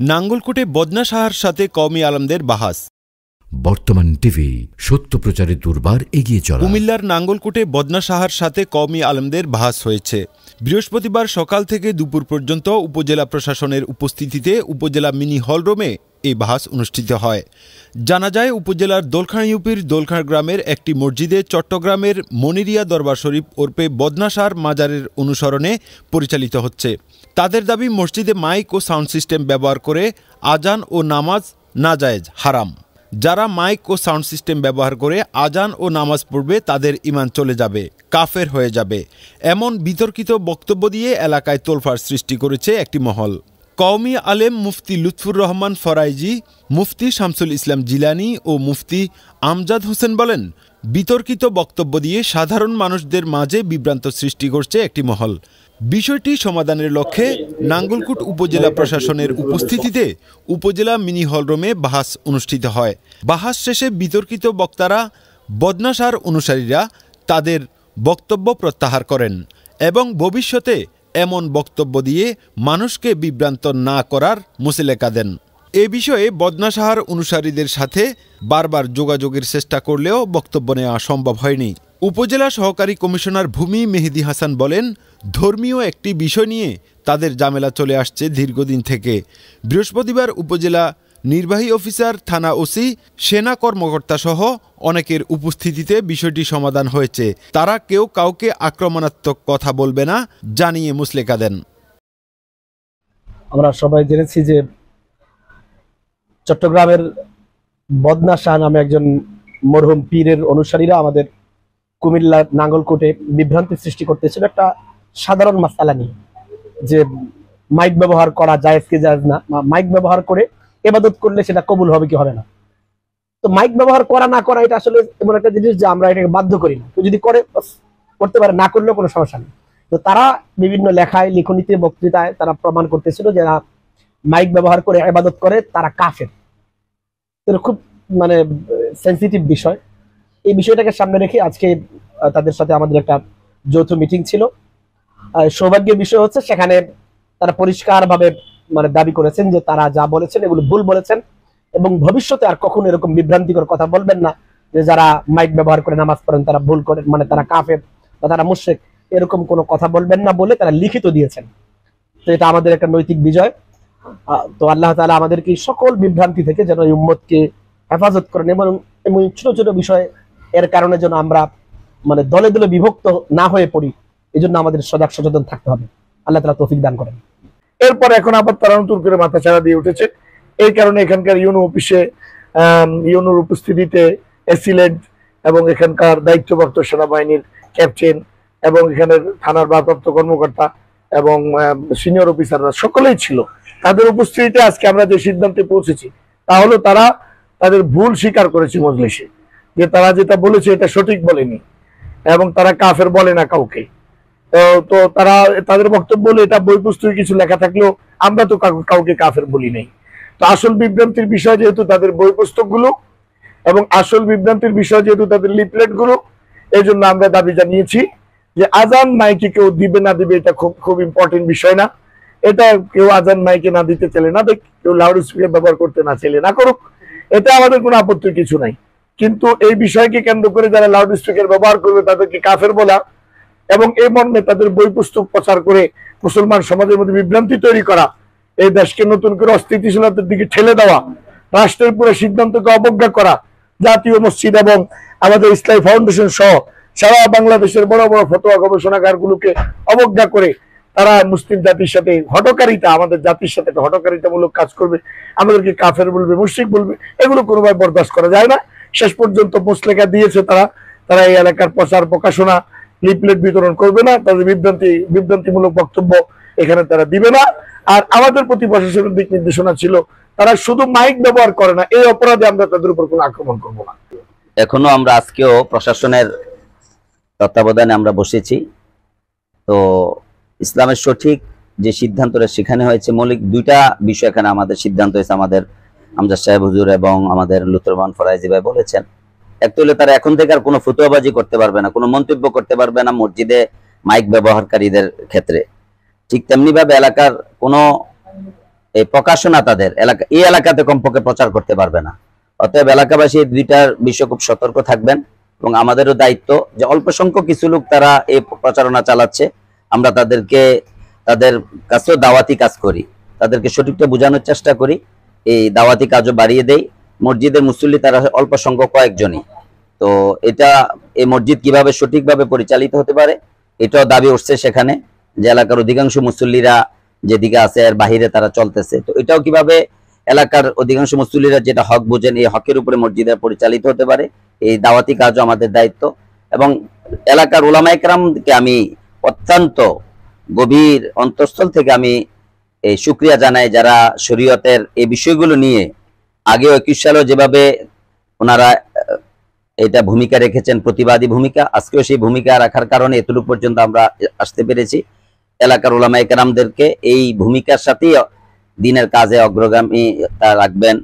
নাঙ্গলকোটে বদনা সাহার সাথে কওমি আলেমদের বাহাস। বর্তমান টিভি, সত্য প্রচারে দুর্বার এগিয়ে চলা। কুমিল্লার নাঙ্গলকোটে বদনা সাহার সাথে কওমি আলেমদের বাহাস হয়েছে। বৃহস্পতিবার সকাল থেকে দুপুর পর্যন্ত উপজেলা প্রশাসনের উপস্থিতিতে উপজেলা মিনি হলরুমে এই বাহাস অনুষ্ঠিত হয়। জানা যায়, উপজেলার দোলখাঁড় ইউপির দোলখাঁড় গ্রামের একটি মসজিদে চট্টগ্রামের মনিরিয়া দরবার শরীফ ওরফে বদনা সাহার মাজারের অনুসরণে পরিচালিত হচ্ছে। তাদের দাবি, মসজিদে মাইক ও সাউন্ড সিস্টেম ব্যবহার করে আজান ও নামাজ নাজায়েজ, হারাম। যারা মাইক ও সাউন্ড সিস্টেম ব্যবহার করে আজান ও নামাজ পড়বে তাদের ঈমান চলে যাবে, কাফের হয়ে যাবে, এমন বিতর্কিত বক্তব্য দিয়ে এলাকায় তোলফাড় সৃষ্টি করেছে একটি মহল। কওমি আলেম মুফতি লুৎফুর রহমান ফরাইজি, মুফতি শামসুল ইসলাম জিলানী ও মুফতি আমজাদ হোসেন বলেন, বিতর্কিত বক্তব্য দিয়ে সাধারণ মানুষদের মাঝে বিভ্রান্ত সৃষ্টি করছে একটি মহল। বিষয়টি সমাধানের লক্ষ্যে নাঙ্গলকোট উপজেলা প্রশাসনের উপস্থিতিতে উপজেলা মিনি হলরুমে বাহাস অনুষ্ঠিত হয়। বাহাস শেষে বিতর্কিত বক্তারা বদনা সাহার অনুসারীরা তাদের বক্তব্য প্রত্যাহার করেন এবং ভবিষ্যতে এমন বক্তব্য দিয়ে মানুষকে বিভ্রান্ত না করার মুসলেকা দেন। এ বিষয়ে বদনা সাহার অনুসারীদের সাথে বারবার যোগাযোগের চেষ্টা করলেও বক্তব্য নেওয়া সম্ভব হয়নি। উপজেলা সহকারী কমিশনার ভূমি মেহেদি হাসান বলেন, ধর্মীয় একটি বিষয় নিয়ে তাদের ঝামেলা চলে আসছে দীর্ঘদিন থেকে। বৃহস্পতিবার উপজেলা নির্বাহী অফিসার, থানা ওসি, সেনা কর্মকর্তা সহ অনেকের উপস্থিতিতে বিষয়টি সমাধান হয়েছে। তারা কেউ কাউকে আক্রমণাত্মক কথা বলবে না জানিয়ে মুসলেকা দেন। আমরা সবাই জেনেছি যে চট্টগ্রামের বদনা শাহ নামে একজন মরহুম পীরের অনুসারীরা আমাদের কুমিল্লার নাঙ্গলকোটে বিভ্রান্তি সৃষ্টি করতেছিল একটা সাধারণ মাসালা নিয়ে, যে মাইক ব্যবহার করা জায়েজ কি জায়েজ না, মাইক ব্যবহার করে ইবাদত করলে সেটা কবুল হবে কি হবে না। তো মাইক ব্যবহার করা না করা এটা আসলে এমন একটা জিনিস যে আমরা এটাকে বাধ্য করি না, তো যদি করে করতে পারে, না করলেও কোনো সমস্যা নেই। তো তারা বিভিন্ন লেখায়, লিখনীতে, বক্তৃতায় তারা প্রমাণ করতেছিল যে মাইক ব্যবহার করে ইবাদত করে তারা কাফের। এটা খুব সেন্সিটিভ বিষয়। এই বিষয়টাকে সামনে রেখে আজকে তাদের সাথে আমাদের একটা যৌথ মিটিং ছিল। সৌভাগ্যের বিষয় হচ্ছে সেখানে তারা পরিষ্কারভাবে দাবি করেছেন যে তারা যা বলেছেন এগুলো ভুল বলেছেন এবং ভবিষ্যতে আর কখনো এরকম বিভ্রান্তিকর কথা বলবেন না যে যারা মাইক ব্যবহার করে নামাজ পড়েন তারা ভুল করেন, তারা কাফের বা তারা মুশরিক, এরকম কোনো কথা বলবেন না বলে তারা লিখিত দিয়েছেন। তো এটা আমাদের একটা নৈতিক বিজয়। তো আল্লাহ তাআলা আমাদেরকে সকল বিভ্রান্তি থেকে যেন এই উম্মতকে হেফাজত করেন এবং ছোট ছোট বিষয় এর কারণে যেন আমরা দলে দলে বিভক্ত না হয়ে পড়ি, এই জন্য আমাদের সজাগ সচেতন থাকতে হবে। আল্লাহ তাআলা তৌফিক দান করেন। এরপর এখন আবার তারা নতুন করে মাথাচাড়া দিয়ে উঠেছে। এই কারণে এখানকার ইউনো অফিসে ইউনোর উপস্থিতিতে এসিলেন্ট এবং এখানকার দায়িত্বপ্রাপ্ত সেনাবাহিনীর ক্যাপ্টেন এবং এখানের থানার ভারপ্রাপ্ত কর্মকর্তা এবং সিনিয়র অফিসাররা সকলেই ছিল। তাদের উপস্থিতিতে আজকে আমরা যে সিদ্ধান্তে পৌঁছেছি তা হলো তারা তাদের ভুল স্বীকার করেছে মজলিসে, যে তারা যেটা বলেছে এটা সঠিক বলেনি এবং তারা কাফের বলে না কাউকে। তো তারা তাদের বক্তব্য হলো এটা বই পুস্তকে কিছু লেখা থাকলেও আমরা তো কাউকে কাফের বলি নাই। তো আসল বিভ্রান্তির বিষয় যেহেতু তাদের বই পুস্তকগুলো এবং আসল বিভ্রান্তির বিষয় যেহেতু তাদের লিফলেটগুলো, এই জন্য আমরা দাবি জানিয়েছি যে আজান মাইকে কেউ দিবে না দিবে এটা খুব ইম্পর্টেন্ট বিষয় না। এটা কেউ আজান মাইকে না দিতে চাইলে না দেখ, কেউ লাউড স্পিকার ব্যবহার করতে না চাইলে না করুক, এটা আমাদের কোনো আপত্তির কিছু নাই। কিন্তু এই বিষয়কে কেন্দ্র করে যারা লাউড স্পিকার ব্যবহার করবে তাদেরকে কাফের বলা এবং এই মর্মে তাদের বই পুস্তক প্রচার করে মুসলমান সমাজের মধ্যে বিভ্রান্তি তৈরি করা, এই দেশকে নতুন করে অস্থিতিশীলতার দিকে ঠেলে দেওয়া, রাষ্ট্রের পুরো সিদ্ধান্তকে অবজ্ঞা করা, জাতীয় মসজিদ এবং আমাদের ইসলামী ফাউন্ডেশন সহ সারা বাংলাদেশের বড় বড় ফতোয়া গবেষণাগারগুলোকে অবজ্ঞা করে তারা মুসলিম জাতির সাথে হটকারিতা, আমাদের জাতির সাথে হটকারিতামূলক কাজ করবে, আমাদেরকে কাফের বলবে, মুশরিক বলবে, এগুলো কোনোভাবে বরদাস্ত করা যায় না। শেষ পর্যন্ত মুসলেখা দিয়েছে তারা এই এলাকার প্রচার প্রকাশনা লিফলেট বিতরণ করবে না, তাদের বিভ্রান্তিমূলক বক্তব্য এখানে তারা দিবে না। আর আমাদের প্রতি প্রশাসনের দিক নির্দেশনা ছিল তারা শুধু মাইক ব্যবহার করে না, এই অপরাধে আমরা তাদের উপর কোনো আক্রমণ করবো না। এখনো আমরা আজকেও প্রশাসনের তত্ত্বাবধানে আমরা বসেছি। তো ইসলামের সঠিক যে সিদ্ধান্তটা সেখানে হয়েছে, মৌলিক দুইটা বিষয় এখানে আমাদের সিদ্ধান্ত হয়েছে। আমাদের আমজাদ সাহেব হুজুর এবং আমাদের লুৎফুর রহমান ফরাইজি ভাই বলেছেন, একটা হলে তারা এখন থেকে আর কোনো ফতোয়াবাজি করতে পারবে না, কোনো মন্তব্য করতে পারবে না মসজিদে মাইক ব্যবহারকারীদের ক্ষেত্রে। ঠিক তেমনি ভাবে এলাকার কোনো এই প্রকাশনা তাদের এলাকা এই এলাকাতে কমপক্ষে প্রচার করতে পারবে না। অতএব এলাকাবাসী এই দুইটার বিষয়ে খুব সতর্ক থাকবেন এবং আমাদেরও দায়িত্ব যে অল্প সংখ্যক কিছু লোক তারা এই প্রচারণা চালাচ্ছে, আমরা তাদের কাছেও দাওয়াতি কাজ করি, তাদেরকে সঠিকটা বোঝানোর চেষ্টা করি, এই দাওয়াতি কাজও বাড়িয়ে দেই। মসজিদের মুসল্লি তারা অল্প সংখ্যক কয়েকজনই, তো এটা এই মসজিদ কিভাবে সঠিকভাবে পরিচালিত হতে পারে এটাও দাবি উঠছে সেখানে, যে এলাকার অধিকাংশ মুসল্লিরা যেদিকে আছে এর বাহিরে তারা চলতেছে, তো এটাও কিভাবে এলাকার অধিকাংশ মুসল্লিরা যেটা হক বুঝেন এই হকের উপরে মসজিদে পরিচালিত হতে পারে, এই দাওয়াতি কাজও আমাদের দায়িত্ব। এবং এলাকার উলামায়ে কেরামকে আমি অত্যন্ত গভীর অন্তঃস্থল থেকে আমি এই শুকরিয়া জানাই, যারা শরীয়তের এই বিষয়গুলো নিয়ে আগেও 21 সালেও যেভাবে ওনারা এটা ভূমিকা রেখেছেন, প্রতিবাদী ভূমিকা, আজকেও সেই ভূমিকা রাখার কারণে এতটুকু পর্যন্ত আমরা আসতে পেরেছি। এলাকার উলামায়ে কেরামদেরকে এই ভূমিকার সাথেই দিনের কাজে অগ্রগামী রাখবেন।